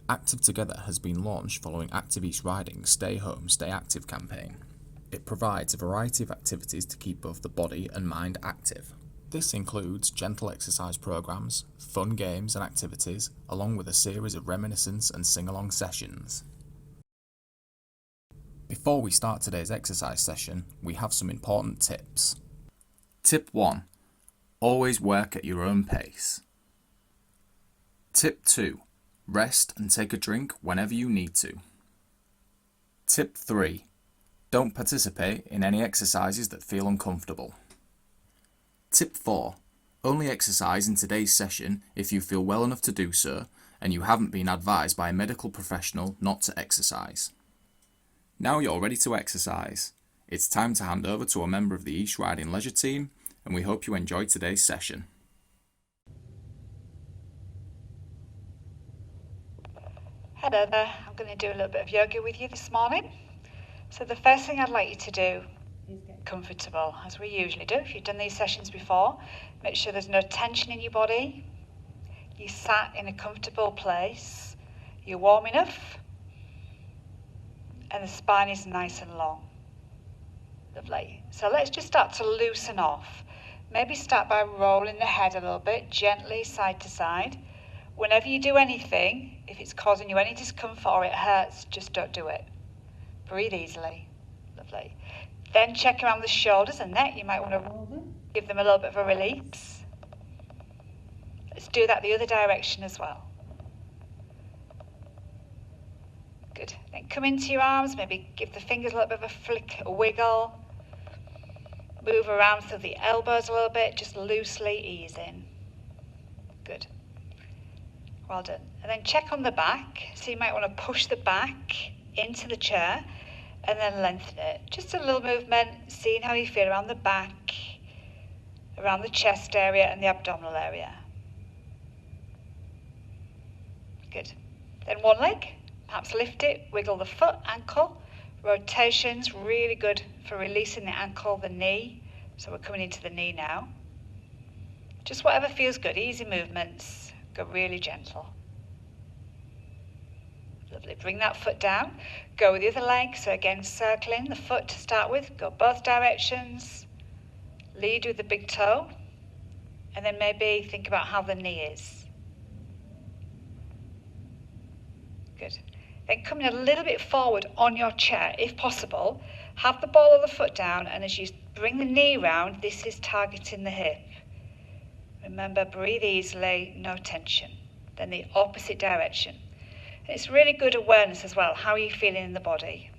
Active Together has been launched following Active East Riding's Stay Home, Stay Active campaign. It provides a variety of activities to keep both the body and mind active. This includes gentle exercise programs, fun games and activities, along with a series of reminiscence and sing-along sessions. Before we start today's exercise session, we have some important tips. Tip 1. Always work at your own pace. Tip 2. Rest and take a drink whenever you need to. Tip 3. Don't participate in any exercises that feel uncomfortable. Tip 4. Only exercise in today's session if you feel well enough to do so and you haven't been advised by a medical professional not to exercise. Now you're ready to exercise. It's time to hand over to a member of the East Riding Leisure team, and we hope you enjoy today's session. Hello there, I'm going to do a little bit of yoga with you this morning. So the first thing I'd like you to do is get comfortable, as we usually do. If you've done these sessions before, make sure there's no tension in your body. You sat in a comfortable place, you're warm enough, and the spine is nice and long. Lovely. So let's just start to loosen off. Maybe start by rolling the head a little bit, gently side to side. Whenever you do anything, if it's causing you any discomfort or it hurts, just don't do it. Breathe easily. Lovely. Then check around the shoulders and neck. You might want to roll them. Give them a little bit of a release. Let's do that the other direction as well. Good. Then come into your arms. Maybe give the fingers a little bit of a flick, a wiggle. Move around through the elbows a little bit. Just loosely ease in. Good. Well done. And then check on the back. So you might want to push the back into the chair and then lengthen it. Just a little movement, seeing how you feel around the back, around the chest area and the abdominal area. Good. Then one leg, perhaps lift it, wiggle the foot, ankle. Rotations, really good for releasing the ankle, the knee. So we're coming into the knee now. Just whatever feels good, easy movements. Go really gentle. Lovely. Bring that foot down. Go with the other leg. So again, circling the foot to start with. Go both directions. Lead with the big toe. And then maybe think about how the knee is. Good. Then coming a little bit forward on your chair, if possible. Have the ball of the foot down. And as you bring the knee round, this is targeting the hip. Remember, breathe easily, no tension. Then the opposite direction. And it's really good awareness as well. How are you feeling in the body?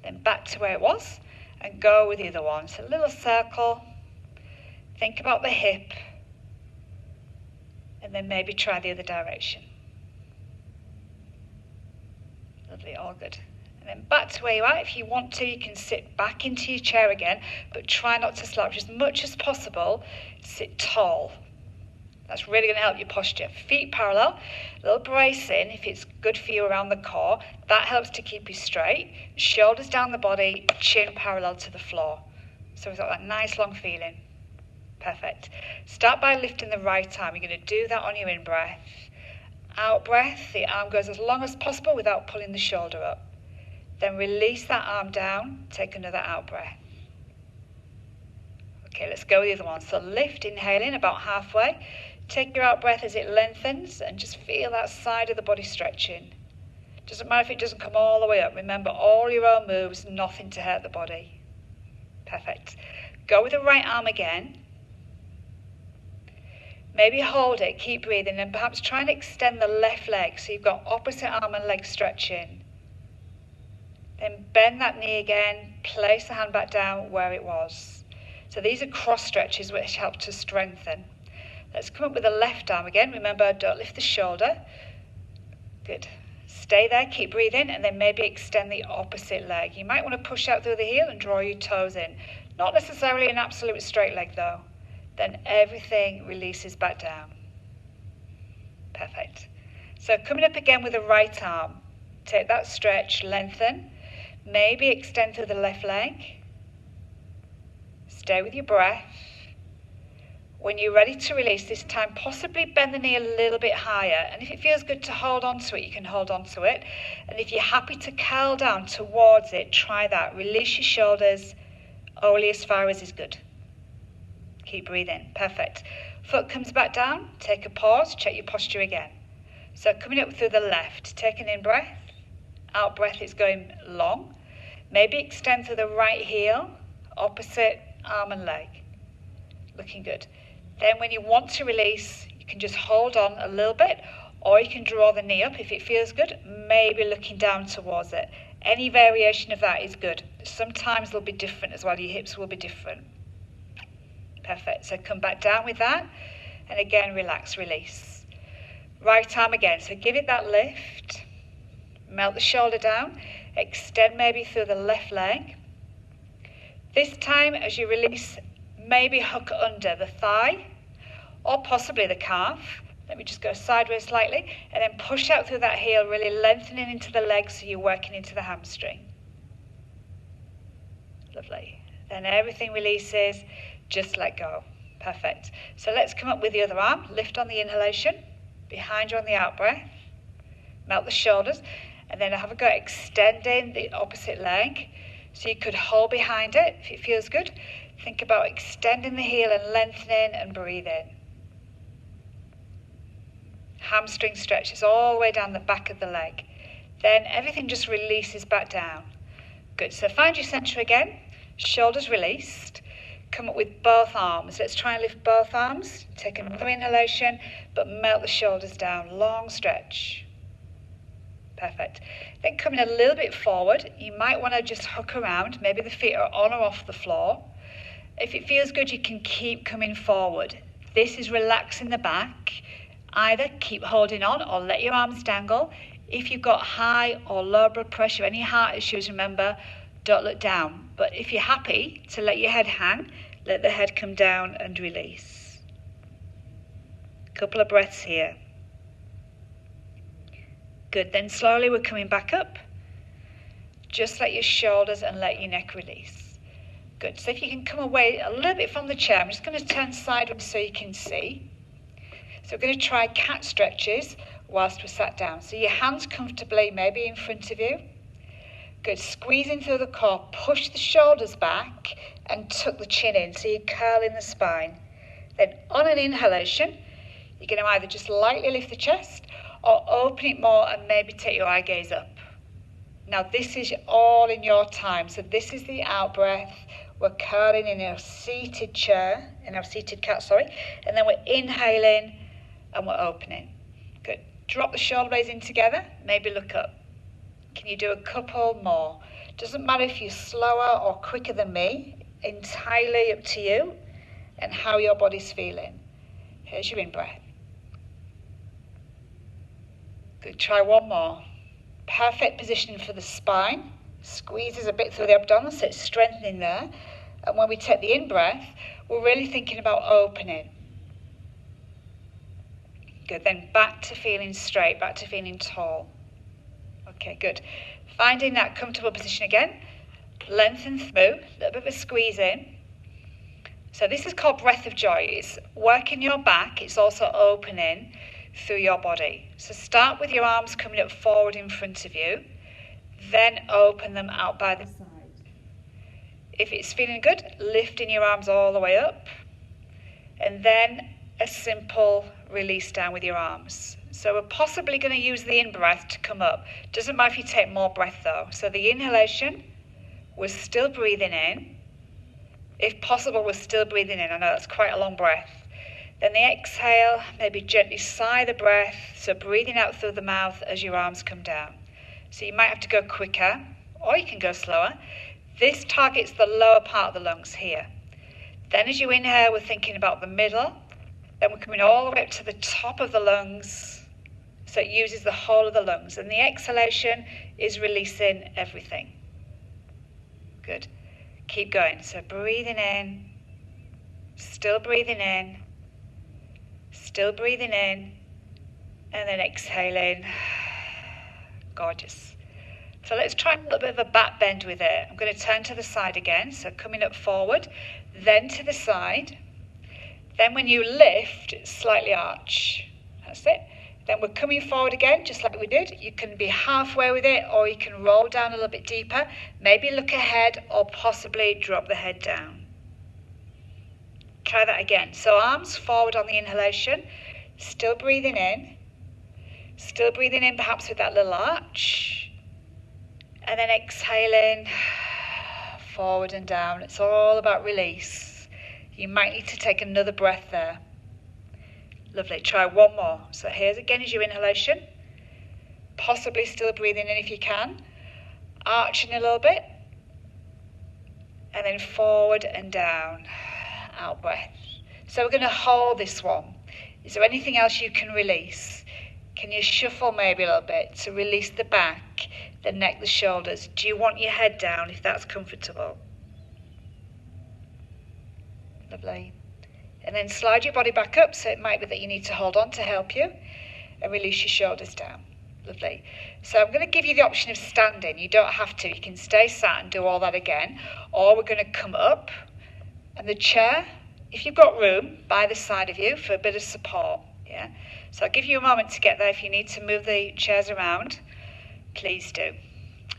Then back to where it was and go with the other one. So a little circle. Think about the hip. And then maybe try the other direction. Lovely, all good. And then back to where you are. If you want to, you can sit back into your chair again, but try not to slouch. As much as possible, sit tall. That's really going to help your posture. Feet parallel, a little bracing if it's good for you around the core. That helps to keep you straight. Shoulders down the body, chin parallel to the floor. So we've got that nice long feeling. Perfect. Start by lifting the right arm. You're going to do that on your in-breath. Out-breath, the arm goes as long as possible without pulling the shoulder up. Then release that arm down, take another out breath. Okay, let's go with the other one. So lift, inhaling about halfway. Take your out breath as it lengthens and just feel that side of the body stretching. Doesn't matter if it doesn't come all the way up. Remember, all your own moves, nothing to hurt the body. Perfect. Go with the right arm again. Maybe hold it, keep breathing, and perhaps try and extend the left leg so you've got opposite arm and leg stretching. Then bend that knee again, place the hand back down where it was. So these are cross stretches which help to strengthen. Let's come up with the left arm again. Remember, don't lift the shoulder. Good. Stay there, keep breathing, and then maybe extend the opposite leg. You might want to push out through the heel and draw your toes in. Not necessarily an absolute straight leg though. Then everything releases back down. Perfect. So coming up again with the right arm. Take that stretch, lengthen. Maybe extend through the left leg. Stay with your breath. When you're ready to release this time, possibly bend the knee a little bit higher. And if it feels good to hold on to it, you can hold on to it. And if you're happy to curl down towards it, try that. Release your shoulders only as far as is good. Keep breathing. Perfect. Foot comes back down. Take a pause. Check your posture again. So coming up through the left, take an in-breath. Out breath is going long. Maybe extend through the right heel, opposite arm and leg. Looking good. Then when you want to release, you can just hold on a little bit, or you can draw the knee up if it feels good, maybe looking down towards it. Any variation of that is good. Sometimes they'll be different as well. Your hips will be different. Perfect. So come back down with that. And again, relax, release. Right arm again. So give it that lift. Melt the shoulder down. Extend maybe through the left leg. This time, as you release, maybe hook under the thigh or possibly the calf. Let me just go sideways slightly and then push out through that heel, really lengthening into the leg so you're working into the hamstring. Lovely. Then everything releases, just let go. Perfect. So let's come up with the other arm. Lift on the inhalation, behind you on the out breath. Melt the shoulders and then have a go extending the opposite leg. So you could hold behind it if it feels good. Think about extending the heel and lengthening and breathing. Hamstring stretches all the way down the back of the leg. Then everything just releases back down. Good. So find your center again. Shoulders released. Come up with both arms. Let's try and lift both arms. Take another inhalation, but melt the shoulders down. Long stretch. Perfect. Then coming a little bit forward, you might want to just hook around. Maybe the feet are on or off the floor. If it feels good, you can keep coming forward. This is relaxing the back. Either keep holding on or let your arms dangle. If you've got high or low blood pressure, any heart issues, remember, don't look down. But if you're happy to let your head hang, let the head come down and release. Couple of breaths here. Good, then slowly we're coming back up. Just let your shoulders and let your neck release. Good, so if you can come away a little bit from the chair, I'm just going to turn sideways so you can see. So we're going to try cat stretches whilst we're sat down. So your hands comfortably, maybe in front of you. Good, squeezing through the core, push the shoulders back and tuck the chin in so you're curling the spine. Then on an inhalation, you're going to either just lightly lift the chest or open it more and maybe take your eye gaze up. Now this is all in your time. So this is the out breath. We're curling in our seated chair, in our seated cat, and then we're inhaling and we're opening. Good. Drop the shoulder blades in together, maybe look up. Can you do a couple more? Doesn't matter if you're slower or quicker than me, entirely up to you and how your body's feeling. Here's your in-breath. Good, try one more. Perfect positioning for the spine. Squeezes a bit through the abdomen, so it's strengthening there. And when we take the in-breath, we're really thinking about opening. Good, then back to feeling straight, back to feeling tall. Okay, good. Finding that comfortable position again. Lengthen through, a little bit of a squeeze in. So this is called breath of joy. It's working your back, it's also opening through your body. So start with your arms coming up forward in front of you, then open them out by the side. If it's feeling good, lifting your arms all the way up, and then a simple release down with your arms. So we're possibly going to use the in-breath to come up. Doesn't matter if you take more breath though. So the inhalation, we're still breathing in. If possible, we're still breathing in. I know that's quite a long breath. Then the exhale, maybe gently sigh the breath. So breathing out through the mouth as your arms come down. So you might have to go quicker, or you can go slower. This targets the lower part of the lungs here. Then as you inhale, we're thinking about the middle. Then we're coming all the way up to the top of the lungs. So it uses the whole of the lungs. And the exhalation is releasing everything. Good. Keep going. So breathing in, still breathing in, still breathing in, and then exhaling. Gorgeous. So let's try a little bit of a back bend with it. I'm going to turn to the side again. So coming up forward, then to the side, Then when you lift, slightly arch. That's it. Then we're coming forward again, just like we did. You can be halfway with it, or you can roll down a little bit deeper. Maybe look ahead, or possibly drop the head down. Try that again. So arms forward on the inhalation, still breathing in. Still breathing in, perhaps with that little arch. And then exhaling, forward and down. It's all about release. You might need to take another breath there. Lovely. Try one more. So here's again is your inhalation. Possibly still breathing in if you can. Arching a little bit. And then forward and down. Out breath. So we're going to hold this one. Is there anything else you can release? Can you shuffle maybe a little bit to release the back, the neck, the shoulders? Do you want your head down if that's comfortable? Lovely. And then slide your body back up, so it might be that you need to hold on to help you, and release your shoulders down. Lovely. So I'm going to give you the option of standing. You don't have to. You can stay sat and do all that again. Or we're going to come up, and the chair, if you've got room, by the side of you for a bit of support. Yeah. So I'll give you a moment to get there. If you need to move the chairs around, please do.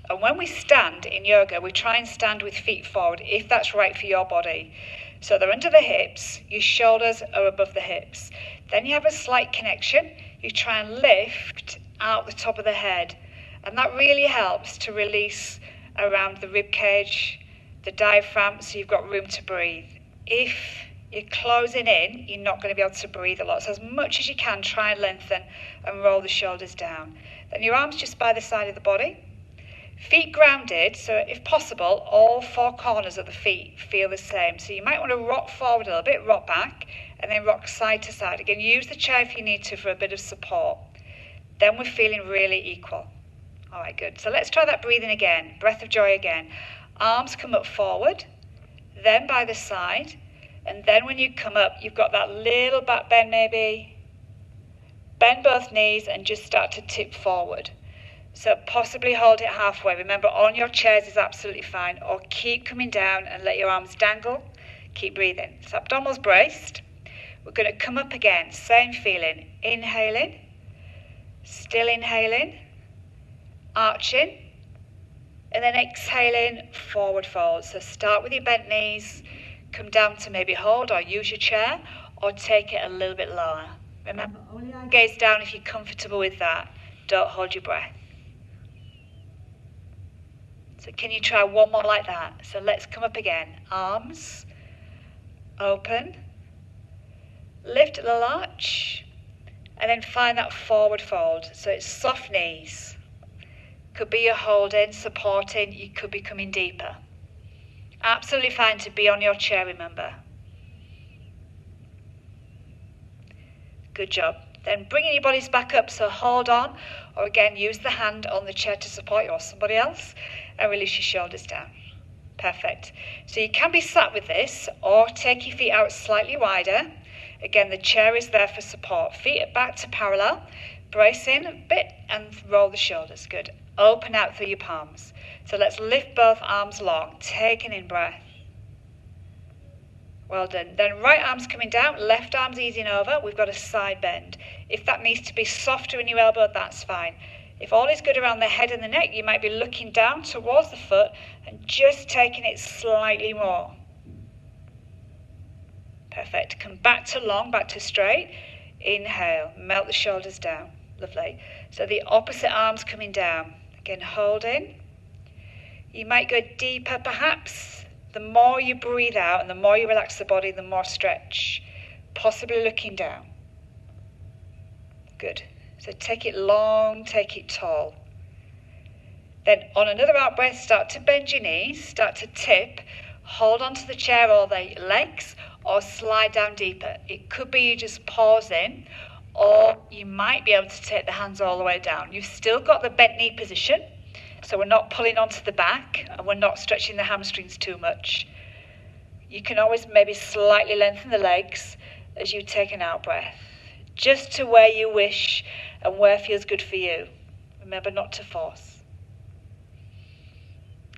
And when we stand in yoga, we try and stand with feet forward, if that's right for your body. So they're under the hips, your shoulders are above the hips. Then you have a slight connection. You try and lift out the top of the head. And that really helps to release around the rib cage, the diaphragm, so you've got room to breathe. If you're closing in, you're not going to be able to breathe a lot. So as much as you can, try and lengthen and roll the shoulders down. Then your arms just by the side of the body. Feet grounded, so if possible, all four corners of the feet feel the same. So you might want to rock forward a little bit, rock back, and then rock side to side. Again, use the chair if you need to for a bit of support. Then we're feeling really equal. All right, good. So let's try that breathing again. Breath of joy again. Arms come up forward, then by the side. And then when you come up, you've got that little back bend maybe. Bend both knees and just start to tip forward. So possibly hold it halfway. Remember, on your chairs is absolutely fine. Or keep coming down and let your arms dangle. Keep breathing. So abdominals braced. We're going to come up again. Same feeling. Inhaling. Still inhaling. Arching. And then exhaling, forward fold. So start with your bent knees. Come down to maybe hold or use your chair, or take it a little bit lower. Remember, only gaze down if you're comfortable with that. Don't hold your breath. So can you try one more like that? So let's come up again. Arms, open, lift a little arch, and then find that forward fold. So it's soft knees. Could be you're holding, supporting, you could be coming deeper. Absolutely fine to be on your chair, remember. Good job. Then bringing your bodies back up, so hold on, or again, use the hand on the chair to support you or somebody else, and release your shoulders down. Perfect. So you can be sat with this, or take your feet out slightly wider. Again, the chair is there for support. Feet are back to parallel. Brace in a bit and roll the shoulders. Good. Open out through your palms. So let's lift both arms long. Take an in-breath. Well done. Then right arm's coming down, left arm's easing over. We've got a side bend. If that needs to be softer in your elbow, that's fine. If all is good around the head and the neck, you might be looking down towards the foot and just taking it slightly more. Perfect. Come back to long, back to straight. Inhale. Melt the shoulders down. Lovely. So the opposite arm's coming down. Again, holding. You might go deeper perhaps. The more you breathe out and the more you relax the body, the more stretch. Possibly looking down. Good. So take it long, take it tall. Then on another out breath, start to bend your knees, start to tip. Hold onto the chair or the legs, or slide down deeper. It could be you just pausing, or you might be able to take the hands all the way down. You've still got the bent knee position. So we're not pulling onto the back and we're not stretching the hamstrings too much. You can always maybe slightly lengthen the legs as you take an out breath, just to where you wish and where feels good for you. Remember not to force.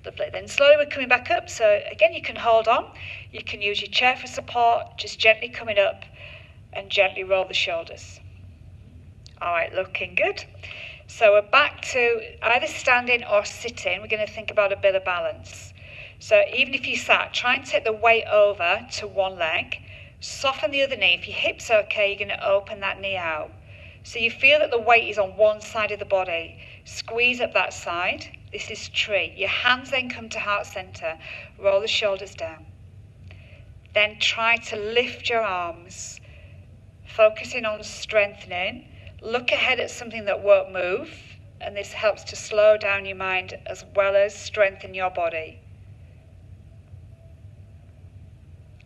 Lovely. Then slowly we're coming back up. So again, you can hold on. You can use your chair for support, just gently coming up and gently roll the shoulders. All right, looking good. So we're back to either standing or sitting. We're going to think about a bit of balance. So even if you sat, try and take the weight over to one leg. Soften the other knee. If your hip's okay, you're going to open that knee out. So you feel that the weight is on one side of the body. Squeeze up that side. This is tree. Your hands then come to heart center. Roll the shoulders down. Then try to lift your arms, focusing on strengthening. Look ahead at something that won't move, and this helps to slow down your mind as well as strengthen your body.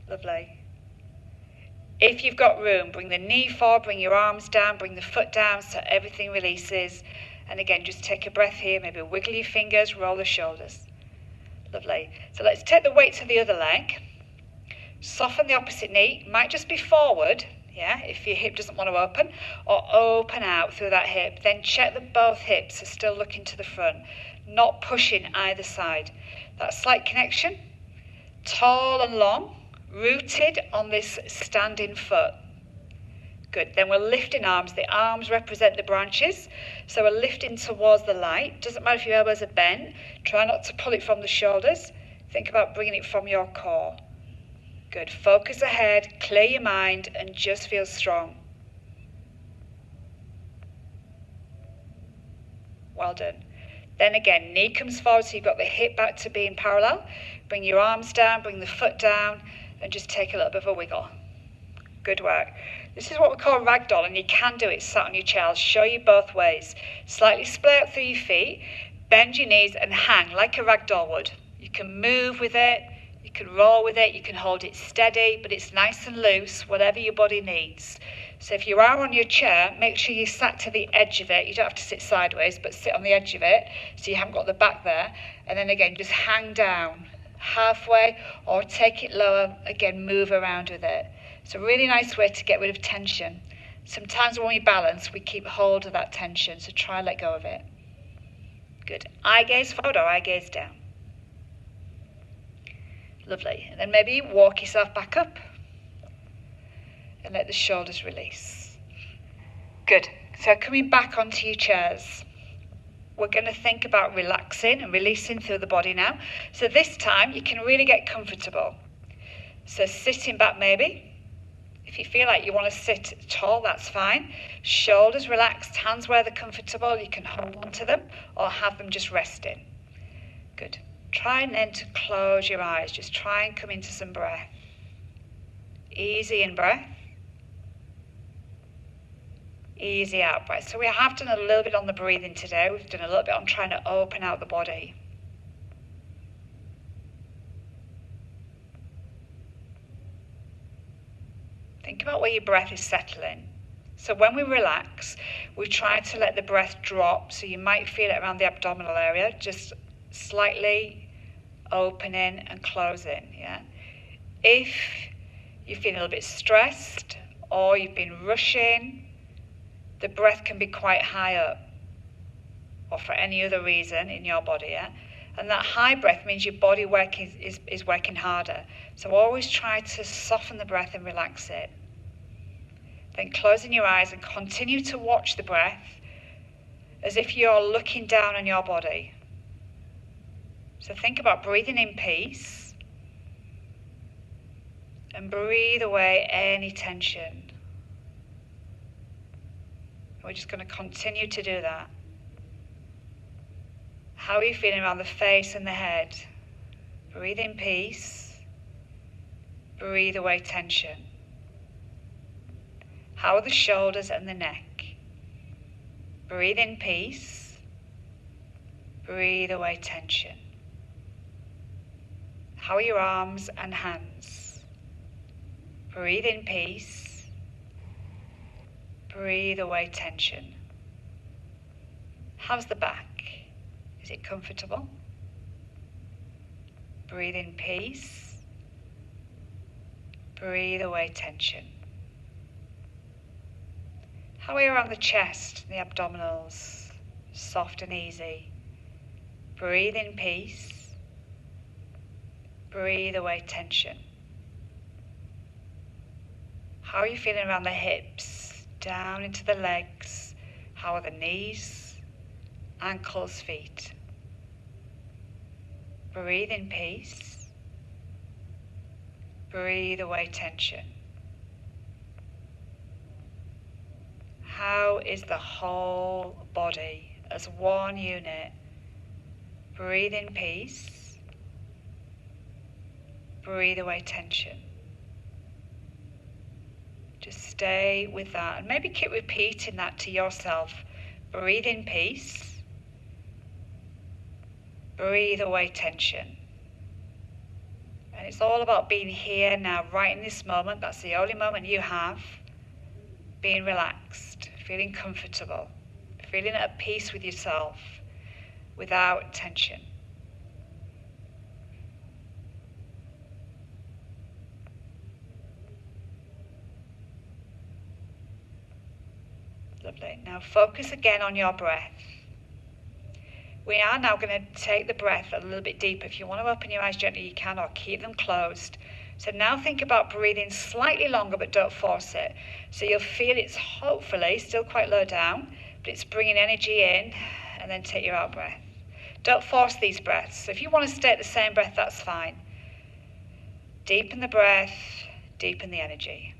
Lovely. If you've got room, bring the knee forward, bring your arms down, bring the foot down so everything releases. And again, just take a breath here, maybe wiggle your fingers, roll the shoulders. Lovely. So let's take the weight to the other leg. Soften the opposite knee. Might just be forward, yeah, if your hip doesn't want to open, or open out through that hip. Then check that both hips are still looking to the front, not pushing either side. That slight connection, tall and long, rooted on this standing foot. Good. Then we're lifting arms. The arms represent the branches. So we're lifting towards the light. Doesn't matter if your elbows are bent. Try not to pull it from the shoulders. Think about bringing it from your core. Good. Focus ahead, clear your mind, and just feel strong. Well done. Then again, knee comes forward, so you've got the hip back to being parallel. Bring your arms down, bring the foot down, and just take a little bit of a wiggle. Good work. This is what we call Ragdoll, and you can do it sat on your chair. I'll show you both ways. Slightly splay out through your feet, bend your knees, and hang like a Ragdoll would. You can move with it, you can roll with it, you can hold it steady, but it's nice and loose, whatever your body needs. So if you are on your chair, make sure you sat to the edge of it. You don't have to sit sideways, but sit on the edge of it so you haven't got the back there. And then again, just hang down halfway or take it lower. Again, move around with it. It's a really nice way to get rid of tension. Sometimes when we balance, we keep hold of that tension, so try and let go of it. Good. Eye gaze forward or eye gaze down. Lovely. And then maybe walk yourself back up and let the shoulders release. Good. So coming back onto your chairs, we're going to think about relaxing and releasing through the body now. So this time you can really get comfortable. So sitting back maybe. If you feel like you want to sit tall, that's fine. Shoulders relaxed, hands where they're comfortable. You can hold on to them or have them just resting. Good. Try and then to close your eyes. Just try and come into some breath. Easy in breath. Easy out breath. So we have done a little bit on the breathing today. We've done a little bit on trying to open out the body. Think about where your breath is settling. So when we relax, we try to let the breath drop. So you might feel it around the abdominal area, just slightly opening and closing. Yeah. If you're feeling a little bit stressed or you've been rushing, the breath can be quite high up, or for any other reason in your body. Yeah. And that high breath means your body is working harder. So always try to soften the breath and relax it. Then closing your eyes and continue to watch the breath as if you're looking down on your body. So think about breathing in peace and breathe away any tension. We're just going to continue to do that. How are you feeling around the face and the head? Breathe in peace. Breathe away tension. How are the shoulders and the neck? Breathe in peace. Breathe away tension. How are your arms and hands? Breathe in peace. Breathe away tension. How's the back? Is it comfortable? Breathe in peace. Breathe away tension. How are you around the chest, the abdominals? Soft and easy. Breathe in peace. Breathe away tension. How are you feeling around the hips, down into the legs? How are the knees, ankles, feet? Breathe in peace. Breathe away tension. How is the whole body as one unit? Breathe in peace. Breathe away tension. Just stay with that and maybe keep repeating that to yourself. Breathe in peace. Breathe away tension. And it's all about being here now, right in this moment. That's the only moment you have. Being relaxed, feeling comfortable, feeling at peace with yourself without tension. Lovely. Now focus again on your breath. We are now going to take the breath a little bit deeper. If you want to open your eyes gently, you can, or keep them closed. So now think about breathing slightly longer, but don't force it. So you'll feel it's hopefully still quite low down, but it's bringing energy in, and then take your out breath. Don't force these breaths. So if you want to stay at the same breath, that's fine. Deepen the breath, deepen the energy.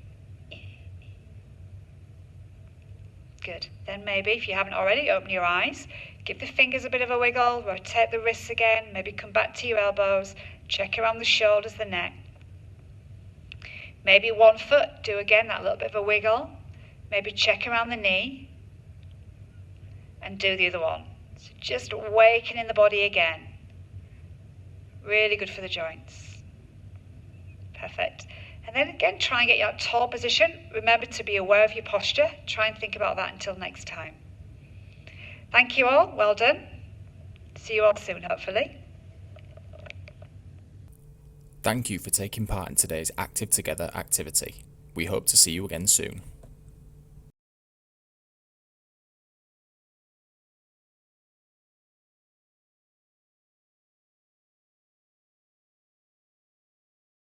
Good. Then maybe, if you haven't already, open your eyes. Give the fingers a bit of a wiggle, rotate the wrists again, maybe come back to your elbows, check around the shoulders, the neck. Maybe one foot, do again that little bit of a wiggle. Maybe check around the knee and do the other one. So just awakening the body again. Really good for the joints. Perfect. And then again, try and get your tall position. Remember to be aware of your posture. Try and think about that until next time. Thank you all. Well done. See you all soon, hopefully. Thank you for taking part in today's Active Together activity. We hope to see you again soon.